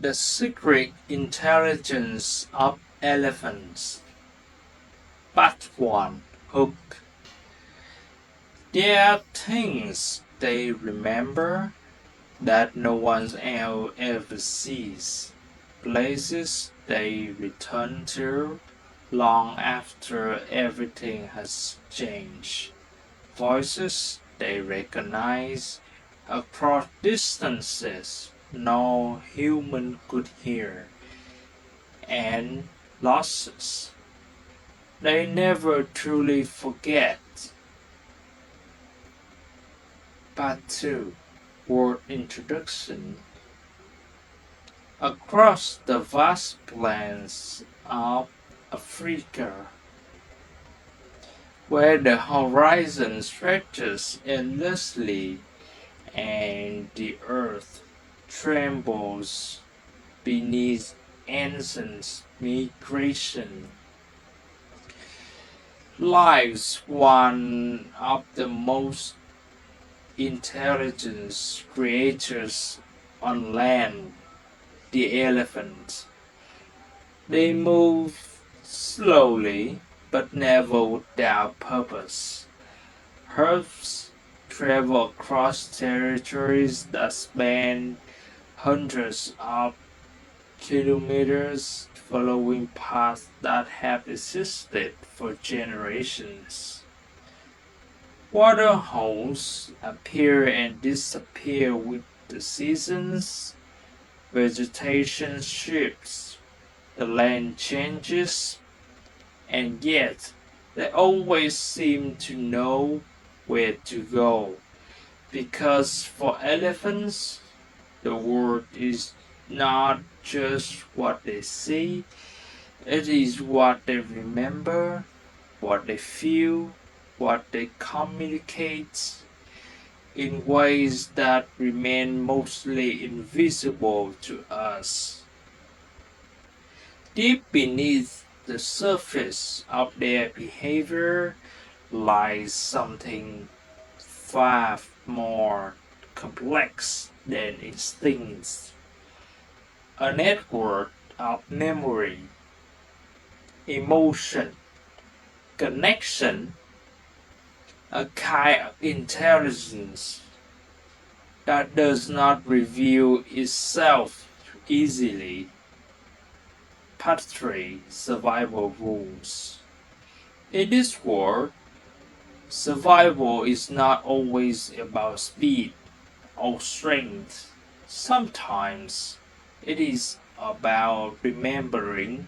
The secret intelligence of elephants. Part 1. Hook. There are things they remember that no one else ever sees. Places they return to long after everything has changed. Voices they recognize across distances no human could hear, and losses they never truly forget. Part 2. Word Introduction. Across the vast plains of Africa, where the horizon stretches endlessly and the earth trembles beneath ancient migration, lives one of the most intelligent creatures on land, the elephant. They move slowly but never without purpose. Herds travel across territories that span hundreds of kilometers, following paths that have existed for generations. Waterholes appear and disappear with the seasons, vegetation shifts, the land changes, and yet they always seem to know where to go. Because for elephants, the world is not just what they see, it is what they remember, what they feel, what they communicate in ways that remain mostly invisible to us. Deep beneath the surface of their behavior lies something far more complex than instincts, a network of memory, emotion, connection, a kind of intelligence that does not reveal itself easily. Part 3. Survival Rules. In this world, survival is not always about speed or strength. Sometimes it is about remembering.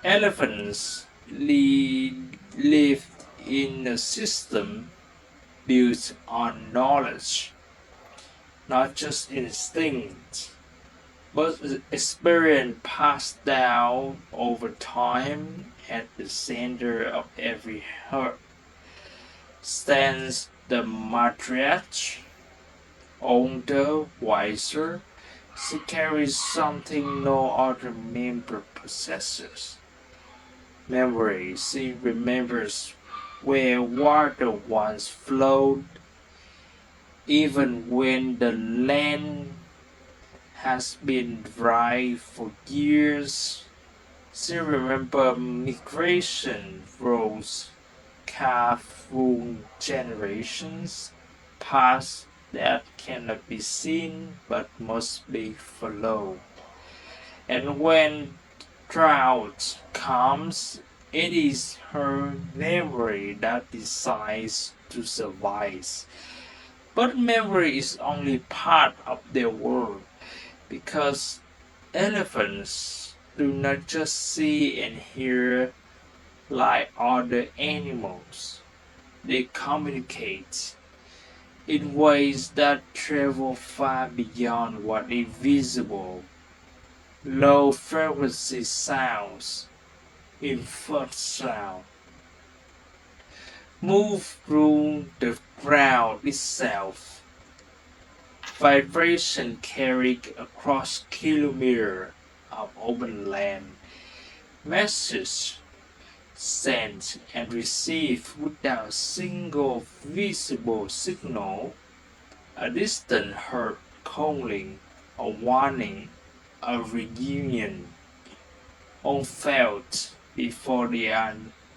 Elephants live in a system built on knowledge, not just instinct, but experience passed down over time. At the center of every herd stands the matriarch, older, wiser. She carries something no other member possesses. Memory. She remembers where water once flowed, even when the land has been dry for years. She remembers migration routes carved through generations, paths that cannot be seen but must be followed. And when drought comes, it is her memory that decides to survive. But memory is only part of their world, because elephants do not just see and hear like other animals. They communicate in ways that travel far beyond what is visible. Low frequency sounds, infrasound, move through the ground itself. Vibration carried across kilometers of open land. Messages sent and received without a single visible signal. A distant herd calling, a warning, a reunion, unfelt before they are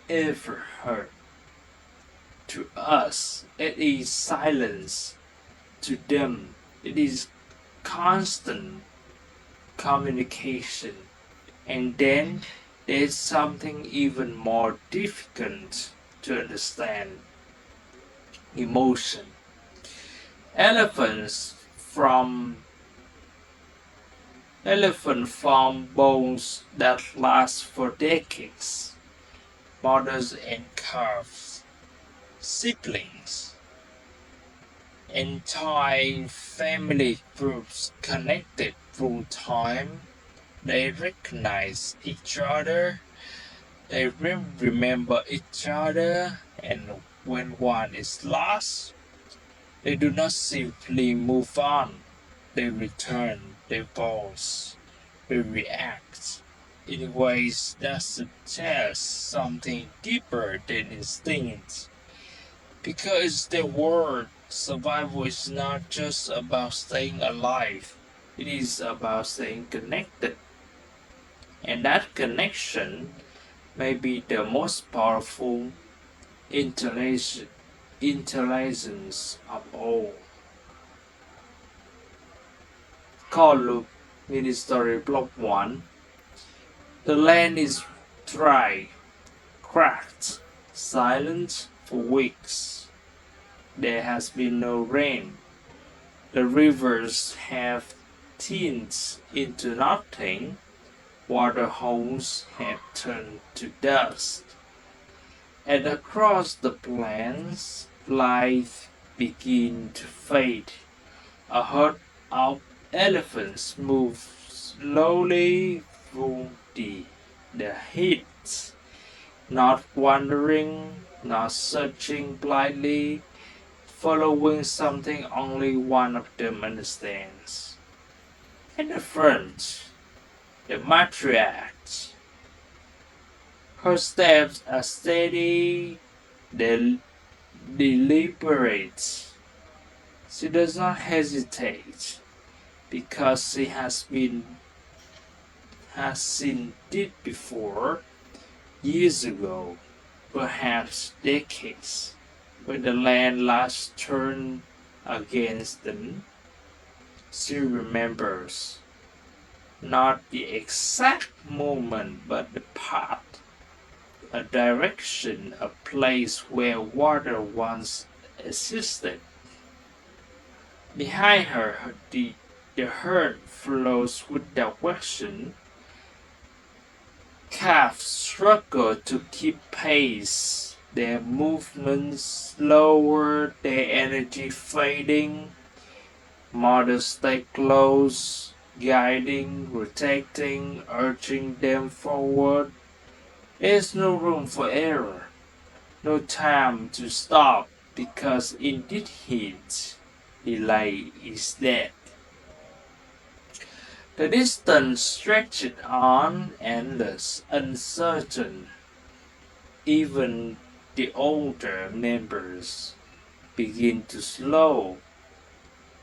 ever heard. To us, it is silence. To them, it is constant communication. And then there's something even more difficult to understand: emotion. Elephants from Elephant form bonds that last for decades. Mothers and calves, siblings, entire family groups connected through time. They recognize each other, they remember each other, and when one is lost, they do not simply move on. They return, they pause, they react in ways that suggest something deeper than instinct. Because the word survival is not just about staying alive, it is about staying connected. And that connection may be the most powerful intelligence of all. Call look mini story block 1. The land is dry, cracked, silent for weeks. There has been no rain. The rivers have thinned into nothing. Water holes have turned to dust. And across the plains, life begins to fade. A herd of elephants move slowly through the heat, not wandering, not searching blindly, following something only one of them understands. In the front, the matriarch. Her steps are steady, deliberate. She does not hesitate because she has seen it before, years ago, perhaps decades, when the land last turned against them. She remembers not the exact moment but the path, a direction, a place where water once existed. Behind her, the herd flows with direction. Calves struggle to keep pace, their movements slower, their energy fading. Mothers stay close, guiding, protecting, urging them forward. There's no room for error, no time to stop, because in this heat, delay is dead. The distance stretched on, endless, uncertain. Even the older members begin to slow.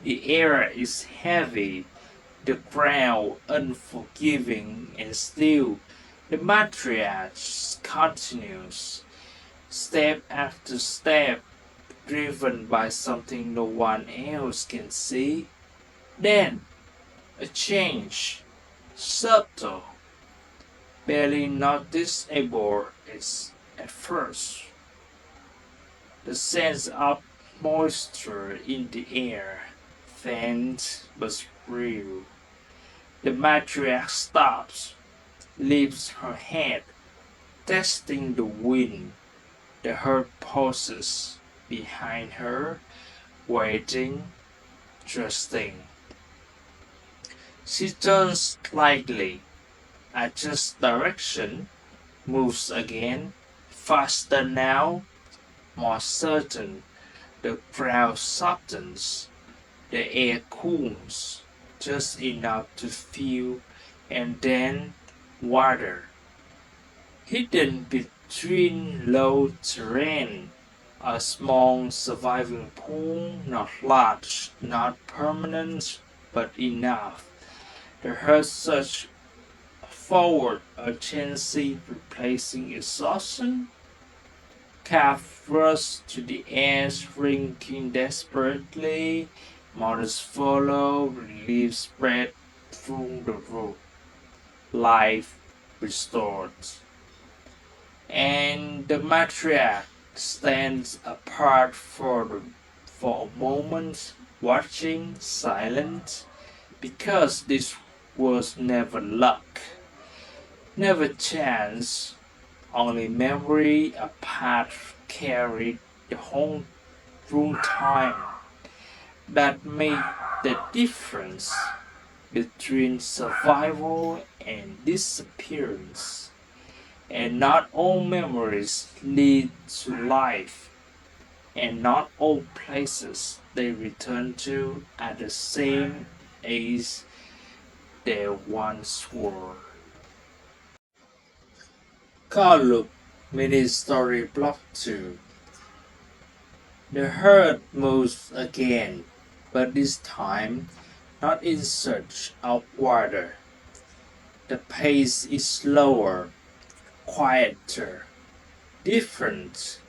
The air is heavy, the ground unforgiving, and still the matriarch continues, step after step, driven by something no one else can see. Then a change, subtle, barely noticeable at first. The sense of moisture in the air, faint but real. The matriarch stops, lifts her head, testing the wind. The herd pauses behind her, waiting, trusting. She turns slightly, adjusts direction, moves again, faster now, more certain. The crowd softens, the air cools, just enough to feel, and then water. Hidden between low terrain, a small surviving pool, not large, not permanent, but enough. The herd surged forward, urgency replacing exhaustion. Calf rushed to the edge, shrinking desperately. Mothers follow, relief spread through the roof. Life restored. And the matriarch stands apart for a moment, watching, silent, because this was never luck, never chance, only memory, a path carried the whole through time that made the difference between survival and disappearance. And not all memories lead to life, and not all places they return to at the same age they once were. Column Mini Story Block 2. The herd moves again, but this time not in search of water. The pace is slower, quieter, different.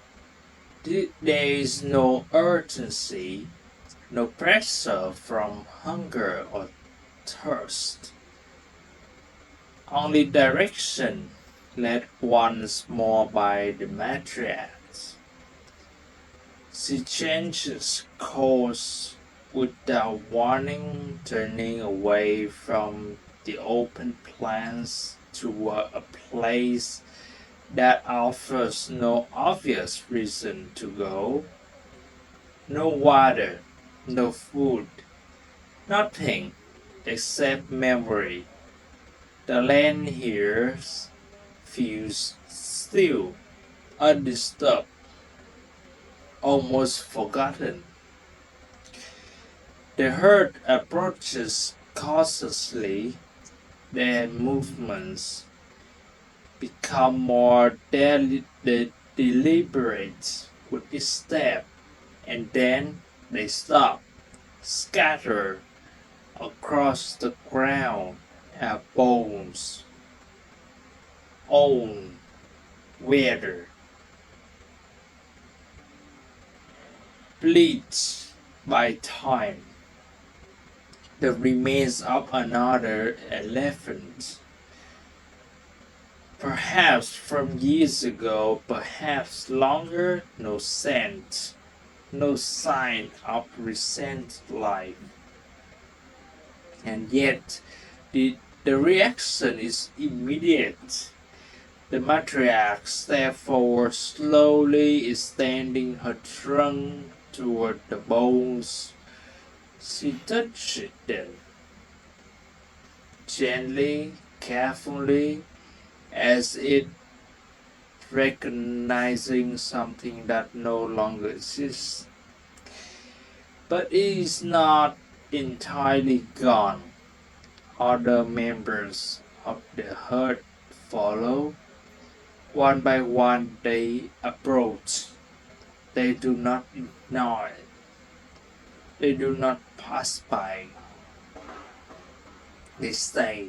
There is no urgency, no pressure from hunger or thirst. Only direction, led once more by the matriarch. She changes course without warning, turning away from the open plains toward a place that offers no obvious reason to go. No water, no food, nothing except memory. The land here feels still, undisturbed, almost forgotten. The herd approaches cautiously, their movements become more deliberate with each step, and then they stop, scatter across the ground as bones, own, weather, bleached by time. The remains of another elephant, perhaps from years ago, perhaps longer, no scent, no sign of recent life. And yet, the reaction is immediate. The matriarch steps forward slowly, extending her trunk toward the bones. She touches them gently, carefully, as if recognizing something that no longer exists. But it is not entirely gone. Other members of the herd follow. One by one they approach. They do not ignore it. They do not pass by. They stay.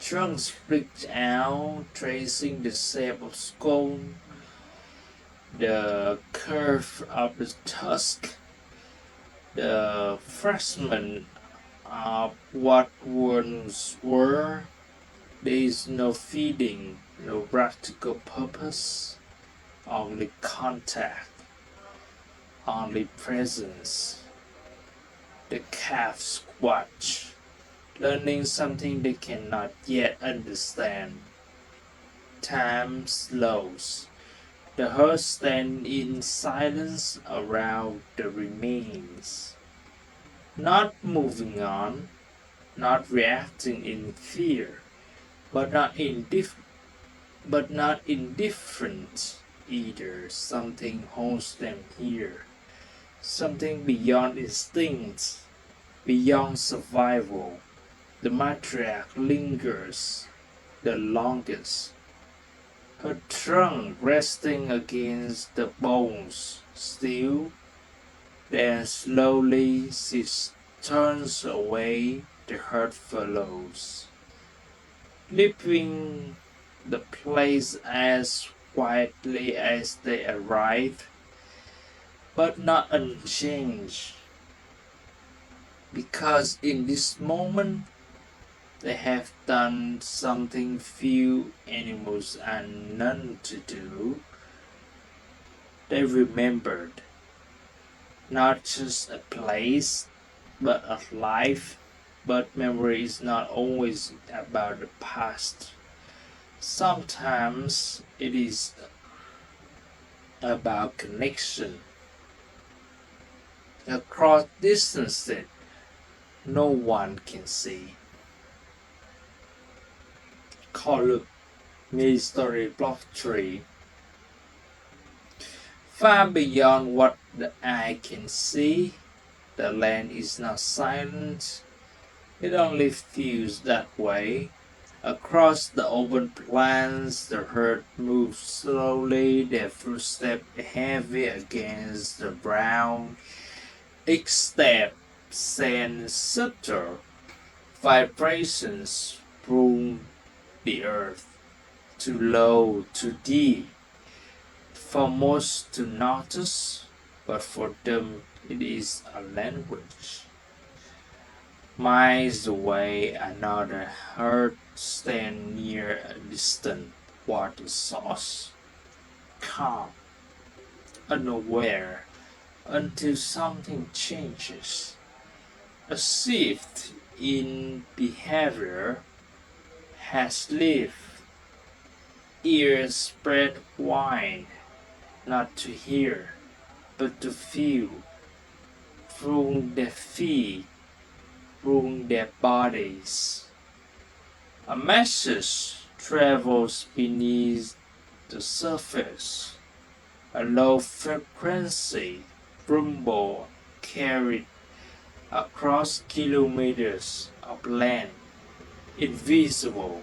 Trunks reach out, tracing the shape of skull, the curve of the tusk, the fragment of what once were. There is no feeding, no practical purpose, only contact, only presence. The calves watch, learning something they cannot yet understand. Time slows. The herd stands in silence around the remains, not moving on, not reacting in fear, but not indifferent either. Something holds them here, something beyond instinct, beyond survival. The matriarch lingers the longest, her trunk resting against the bones, still. Then slowly she turns away, the herd follows, leaving the place as quietly as they arrived, but not unchanged, because in this moment they have done something few animals are known to do. They remembered not just a place, but a life. But memory is not always about the past. Sometimes it is about connection across distances no one can see. Column Mystery Block 3. Far beyond what the eye can see, the land is not silent. It only feels that way. Across the open plains, the herd moves slowly, their footsteps heavy against the ground. Each step sends subtle vibrations from the earth, too low, too deep for most to notice, but for them it is a language. Miles away, another herd stands near a distant water source, calm, unaware, until something changes. A shift in behavior has lived, ears spread wide, not to hear, but to feel, through their feet, through their bodies. A message travels beneath the surface, a low frequency rumble carried across kilometers of land, invisible,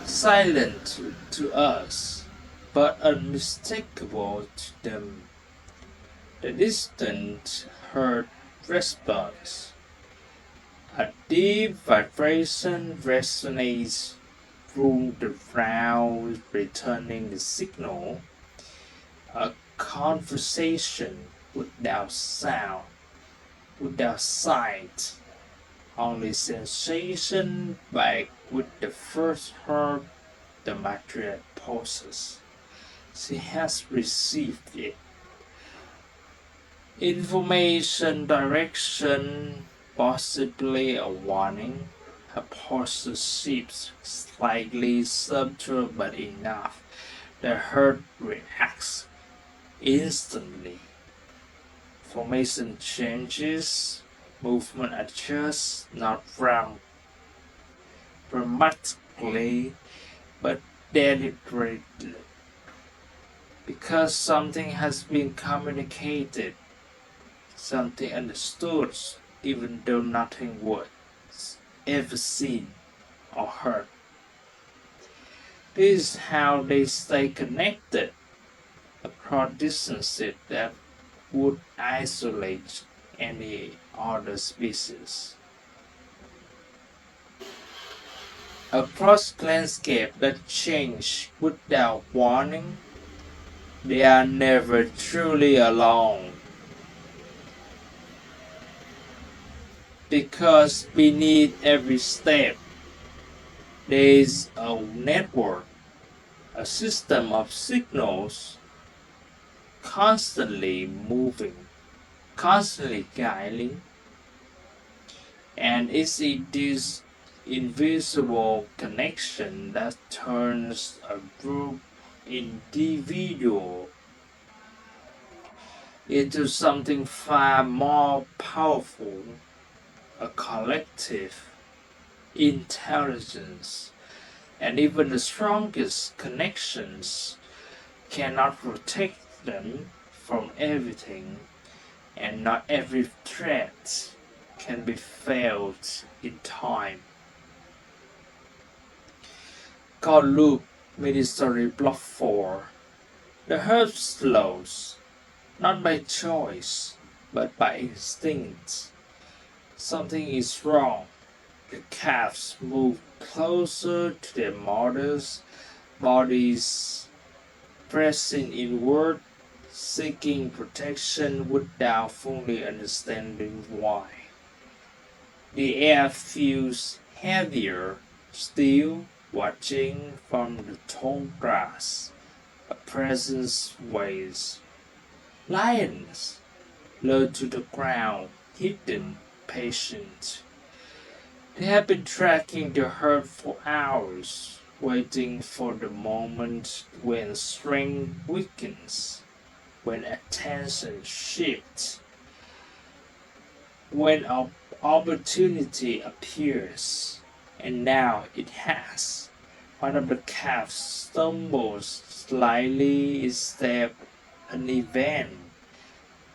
silent to us, but unmistakable to them. The distant herd responds. A deep vibration resonates through the ground, returning the signal. A conversation without sound, without sight, only sensation back with the first herb the matriarch poses. She has received it. Information, direction, possibly a warning. Her posture shifts slightly, subtle but enough. The herd reacts instantly. Formation changes, movement adjusts, not dramatically, but deliberately. Because something has been communicated, something understood, even though nothing was ever seen or heard. This is how they stay connected across distances that would isolate any other species. Across landscape that change without warning, they are never truly alone. Because beneath every step, there is a network, a system of signals constantly moving, constantly guiding, and it's this invisible connection that turns a group individual into something far more powerful, a collective intelligence, and even the strongest connections cannot protect them from everything, and not every threat can be felt in time. God Loop Ministry Block 4. The herd slows, not by choice, but by instinct. Something is wrong. The calves move closer to their mothers, bodies pressing inward, seeking protection without fully understanding why. The air feels heavier, still watching from the tall grass. A presence waves. Lions, low to the ground, hidden, patient. They have been tracking the herd for hours, waiting for the moment when strength weakens, when attention shifts, when opportunity appears. And now it has. One of the calves stumbles slightly instead an event.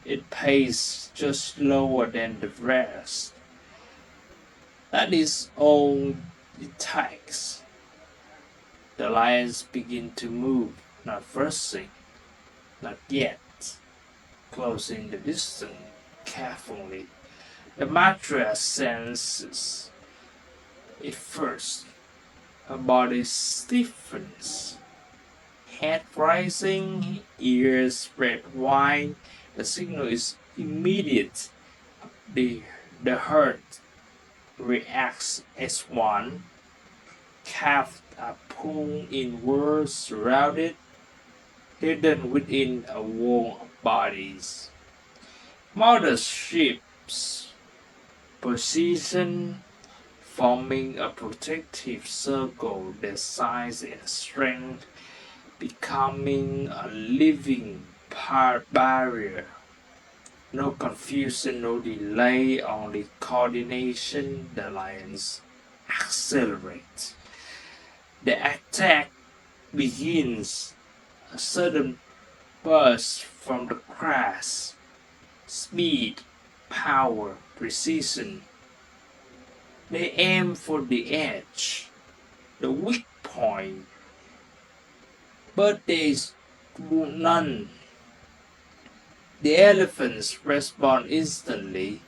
It paced just slower than the rest. That is all it takes. The lions begin to move, not rushing, not yet, closing the distance carefully. The mattress senses it first. Her body stiffens, head rising, ears spread wide. The signal is immediate. The, the herd reacts as one. Calves are pulled inward, surrounded, hidden within a wall of bodies. Mothers shifts position, forming a protective circle, their size and strength becoming a living barrier. No confusion, no delay, only coordination. The lions accelerate. The attack begins. A sudden burst from the grass. Speed, power, precision. They aim for the edge, the weak point. But there is none. The elephants respond instantly.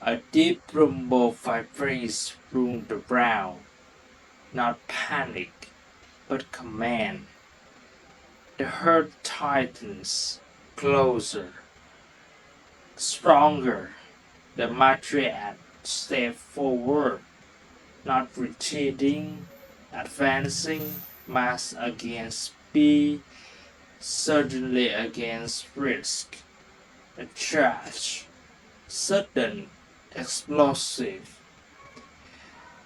A deep rumble vibrates through the ground. Not panic, but command. The herd tightens, closer, stronger. The matriarch steps forward, not retreating, advancing, mass against speed, certainly against risk. A charge, sudden, explosive.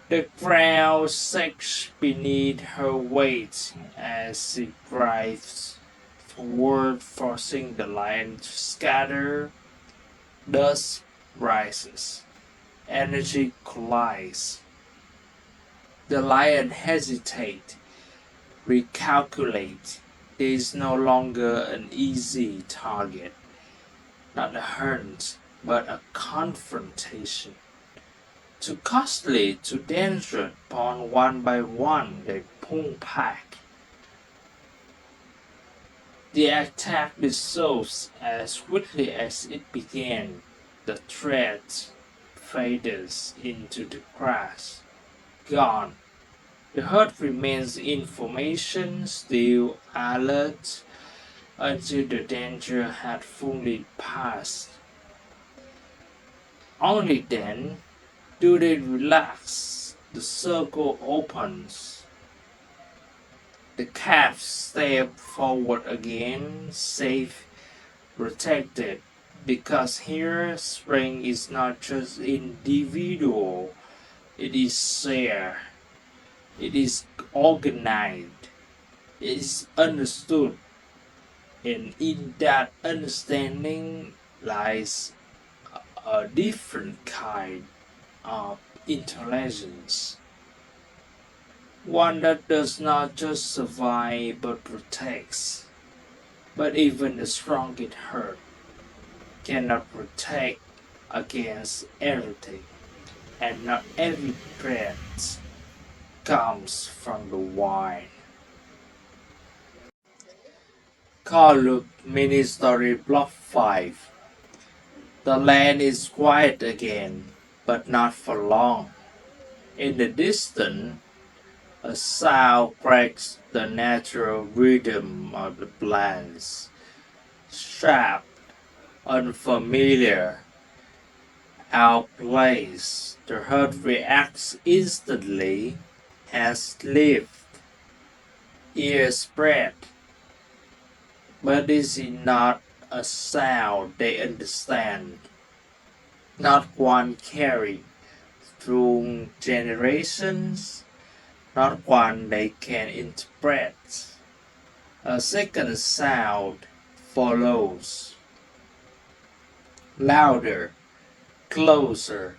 The ground shakes beneath her weight as she drives forward, forcing the lion to scatter. Dust rises. Energy collides. The lion hesitates, recalculates. There is no longer an easy target. Not a hunt, but a confrontation. Too costly, too dangerous, upon one by one they pull back. The attack dissolves as quickly as it began. The threat fades into the grass. Gone. The herd remains in formation, still alert, until the danger had fully passed. Only then do they relax. The circle opens. The calves step forward again, safe, protected, because here strength is not just individual, it is shared, it is organized, it is understood, and in that understanding lies a different kind of intelligence. One that does not just survive but protects. But even the strongest herd cannot protect against everything, and not every threat comes from the wild. Carlook Mini Story Block 5. The land is quiet again. but not for long. In the distance, a sound breaks the natural rhythm of the plants. Sharp, unfamiliar, out of place. The heart reacts instantly, has lived, ears spread, but this is not a sound they understand, not one carried through generations, not one they can interpret. A second sound follows, louder, closer,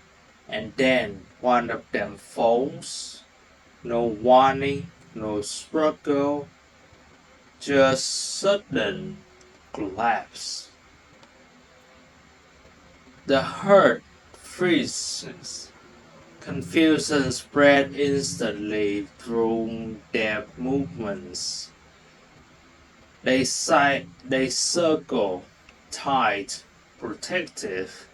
and then one of them falls. No warning, no struggle, just sudden collapse. The heart freezes. Confusion spread instantly through their movements. They circle, tight, protective,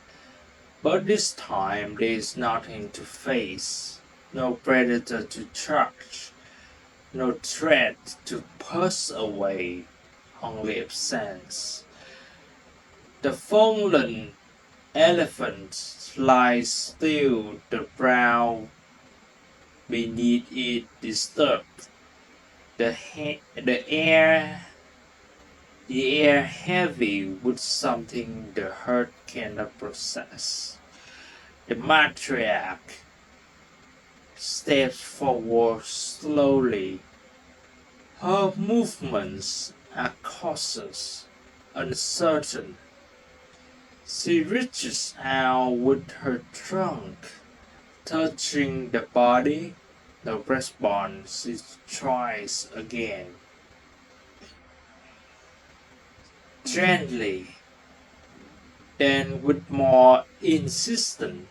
but this time there is nothing to face, no predator to charge, no threat to push away, only absence. The fallen elephant lies still, the brow beneath it disturbed. The air heavy with something the heart cannot process. The matriarch steps forward slowly. Her movements are cautious, uncertain. She reaches out with her trunk, touching the body. No response. She tries again. Gently, then with more insistence,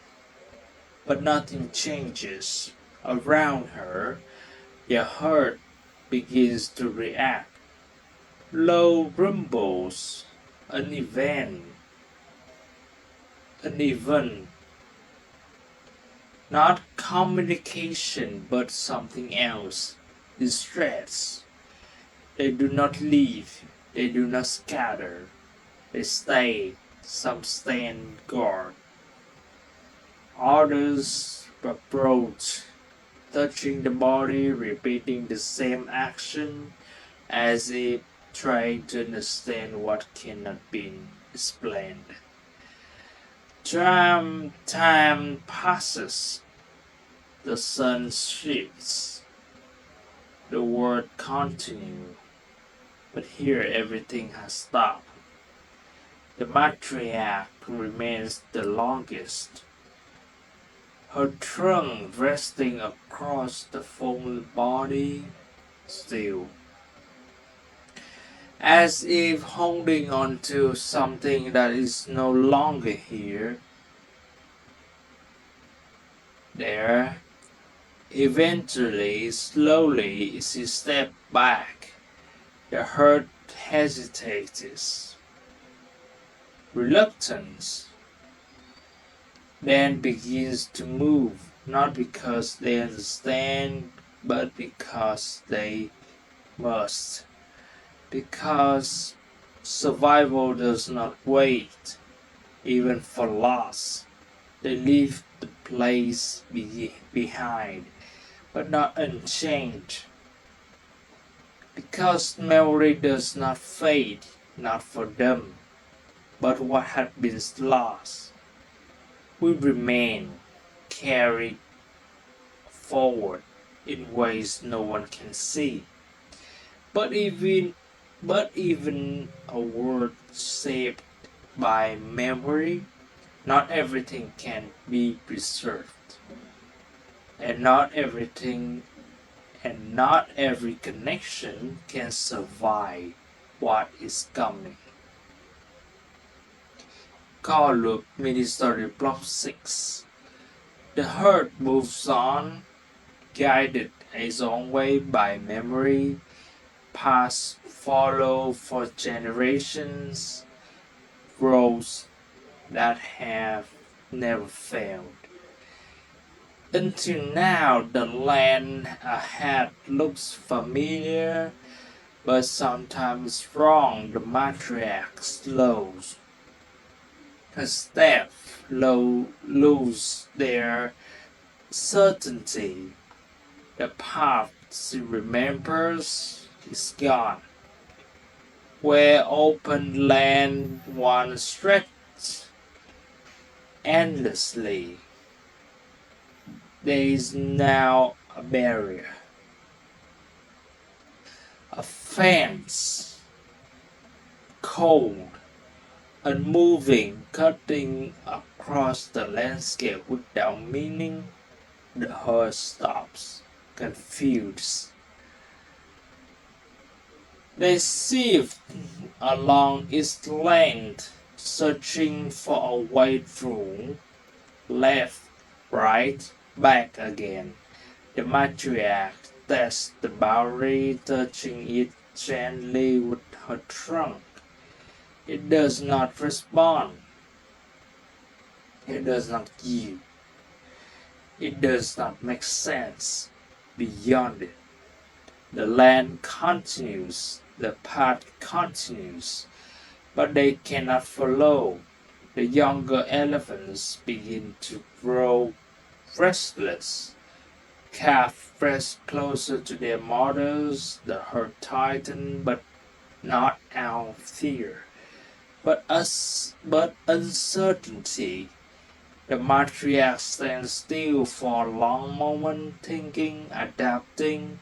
but nothing changes. Around her, the heart begins to react. Low rumbles, uneven, not communication but something else. Distress. They do not leave, they do not scatter, they stay, some stand guard. Others approach, touching the body, repeating the same action as if trying to understand what cannot be explained. Time passes, the sun shifts, the world continues, but here everything has stopped. The matriarch remains the longest, her trunk resting across the full body, still, as if holding on to something that is no longer here. There, eventually, slowly, she steps back. The heart hesitates, reluctance, then begins to move, not because they understand, but because they must. Because survival does not wait, even for loss. They leave the place behind, but not unchanged. Because memory does not fade, not for them, but what had been lost will remain, carried forward in ways no one can see. But even a world shaped by memory, not everything can be preserved, and not every connection can survive what is coming. Call Loop Mini Story Block 6. The heart moves on, guided its own way by memory, past follow for generations, roads that have never failed. Until now, the land ahead looks familiar, but sometimes wrong. The matriarch slows her step, lose their certainty. The path she remembers is gone. Where open land once stretched endlessly, there is now a barrier, a fence, cold, unmoving, cutting across the landscape without meaning. The horse stops, confused. They sift along its length, searching for a way through. Left, right, back again. The matriarch tests the boundary, touching it gently with her trunk. It does not respond. It does not yield. It does not make sense. Beyond it, the land continues, the path continues, but they cannot follow. The younger elephants begin to grow restless. Calf press closer to their mothers, the herd tightens, but not out of fear, but uncertainty. The matriarch stands still for a long moment, thinking, adapting,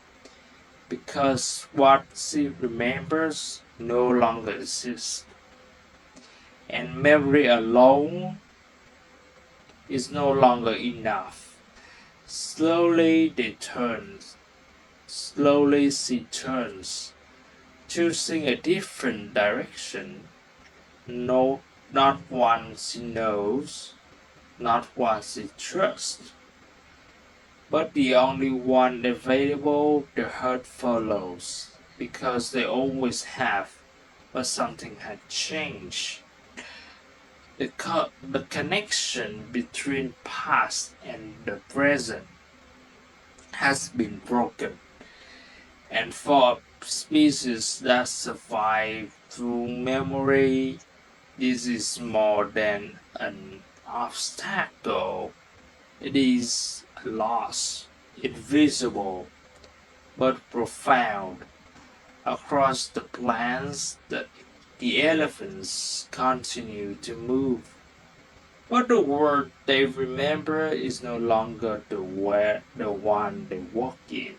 because what she remembers no longer exists. And memory alone is no longer enough. Slowly they turn. Slowly she turns, choosing a different direction. No, not one she knows, not one she trusts, but the only one available. The herd follows, because they always have, but something had changed. The connection between past and the present has been broken. And for a species that survive through memory, this is more than an obstacle. It is a loss, invisible but profound. Across the plains, the elephants continue to move. But the world they remember is no longer the one they walk in.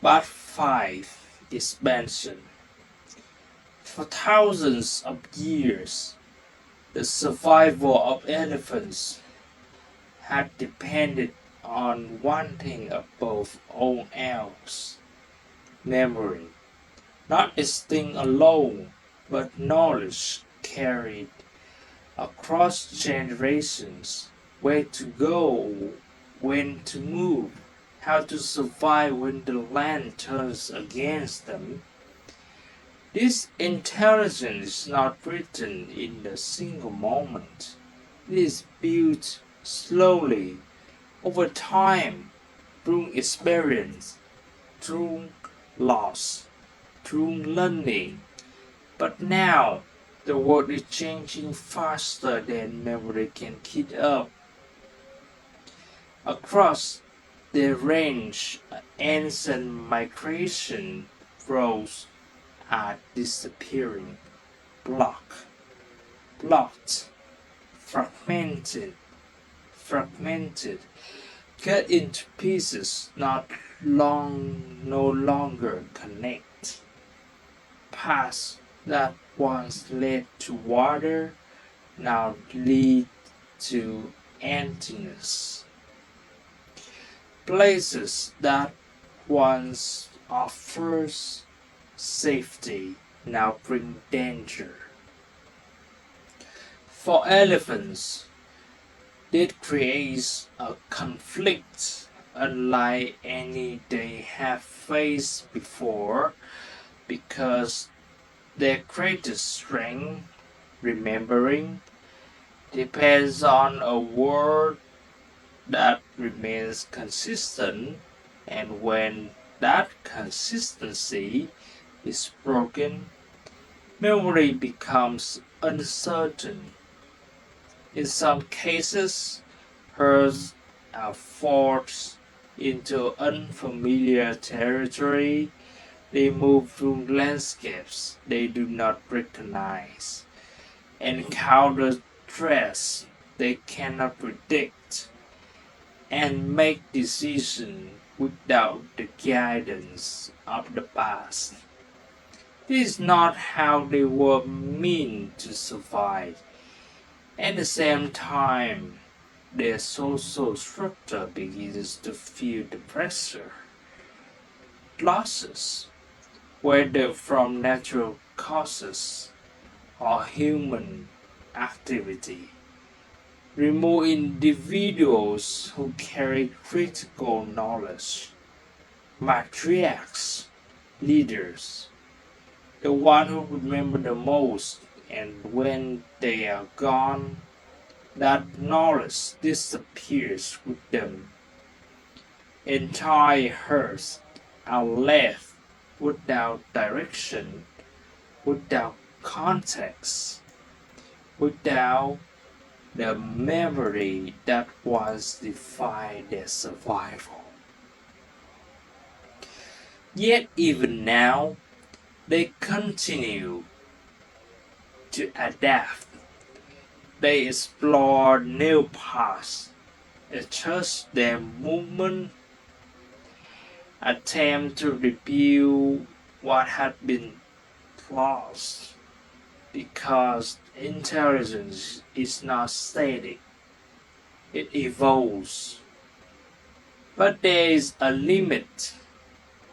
Part 5. Expansion. For thousands of years, the survival of elephants had depended on one thing above all else: memory. Not instinct alone, but knowledge carried across generations. Where to go, when to move, how to survive when the land turns against them. This intelligence is not written in a single moment. It is built slowly, over time, through experience, through loss, through learning. But now, the world is changing faster than memory can keep up. Across the range, ancient migration routes are disappearing, blocked, fragmented, cut into pieces, no longer connect. Paths that once led to water now lead to emptiness. Places that once offers safety now bring danger. For elephants, it creates a conflict unlike any they have faced before, because Their greatest strength, remembering, depends on a word that remains consistent, and when that consistency is broken, memory becomes uncertain. In some cases, herds are forced into unfamiliar territory. They move through landscapes they do not recognize, encounter threats they cannot predict, and make decisions without the guidance of the past. This is not how they were meant to survive. At the same time, their social structure begins to feel the pressure. Losses, whether from natural causes or human activity, remove individuals who carry critical knowledge. Matriarchs, leaders, the one who remember the most, and when they are gone, that knowledge disappears with them. Entire herds are left without direction, without context, without the memory that once defined their survival. Yet even now, they continue to adapt. They explore new paths, adjust their movement, attempt to rebuild what had been lost, because intelligence is not static, it evolves. But there is a limit,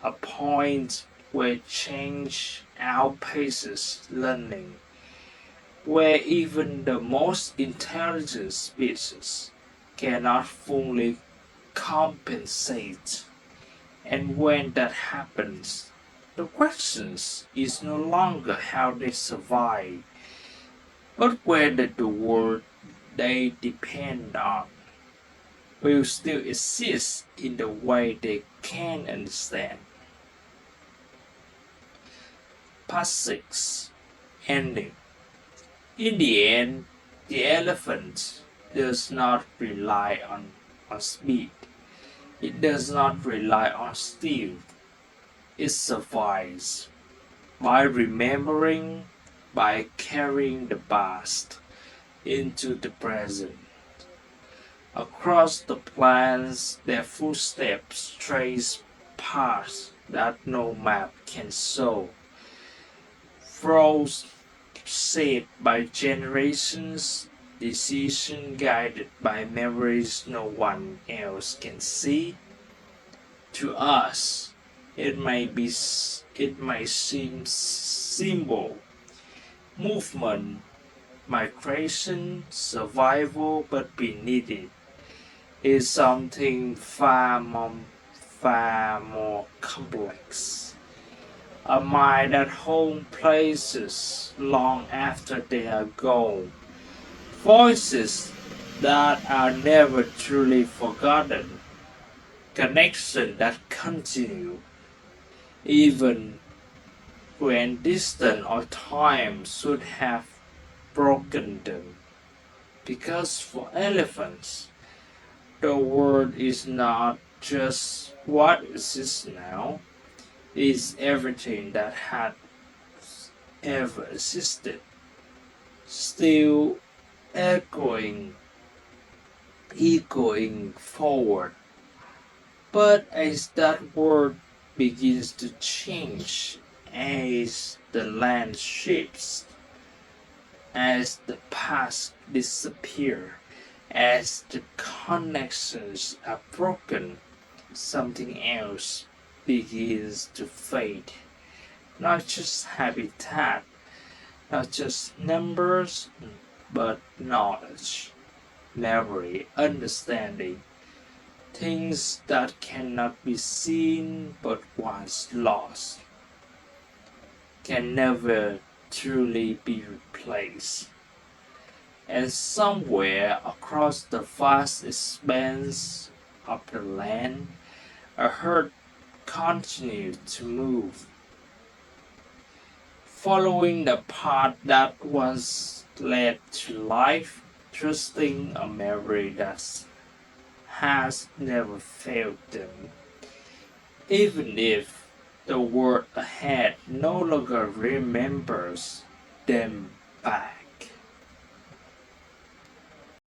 a point where change outpaces learning, where even the most intelligent species cannot fully compensate. And when that happens, the question is no longer how they survive, but whether the world they depend on will still exist in the way they can understand. Part 6. Ending. In the end, the elephant does not rely on speed. It does not rely on steel. It survives by remembering, by carrying the past into the present. Across the plains, their footsteps trace paths that no map can show. Roads shaped by generations, decisions guided by memories no one else can see. To us, it may seem symbol, movement, migration, survival, but beneath it is something far more complex. A mind that holds places long after they are gone. Voices that are never truly forgotten. Connections that continue even when distance or time should have broken them. Because for elephants, the world is not just what exists now, it's everything that had ever existed, still echoing forward. But as that world begins to change, as the land shifts, as the past disappear, as the connections are broken, something else begins to fade. Not just habitat, not just numbers, but knowledge, memory, understanding, things that cannot be seen but once lost, can never truly be replaced. And somewhere across the vast expanse of the land, a herd continued to move, following the path that once led to life, trusting a memory that has never failed them, even if the world ahead no longer remembers them back.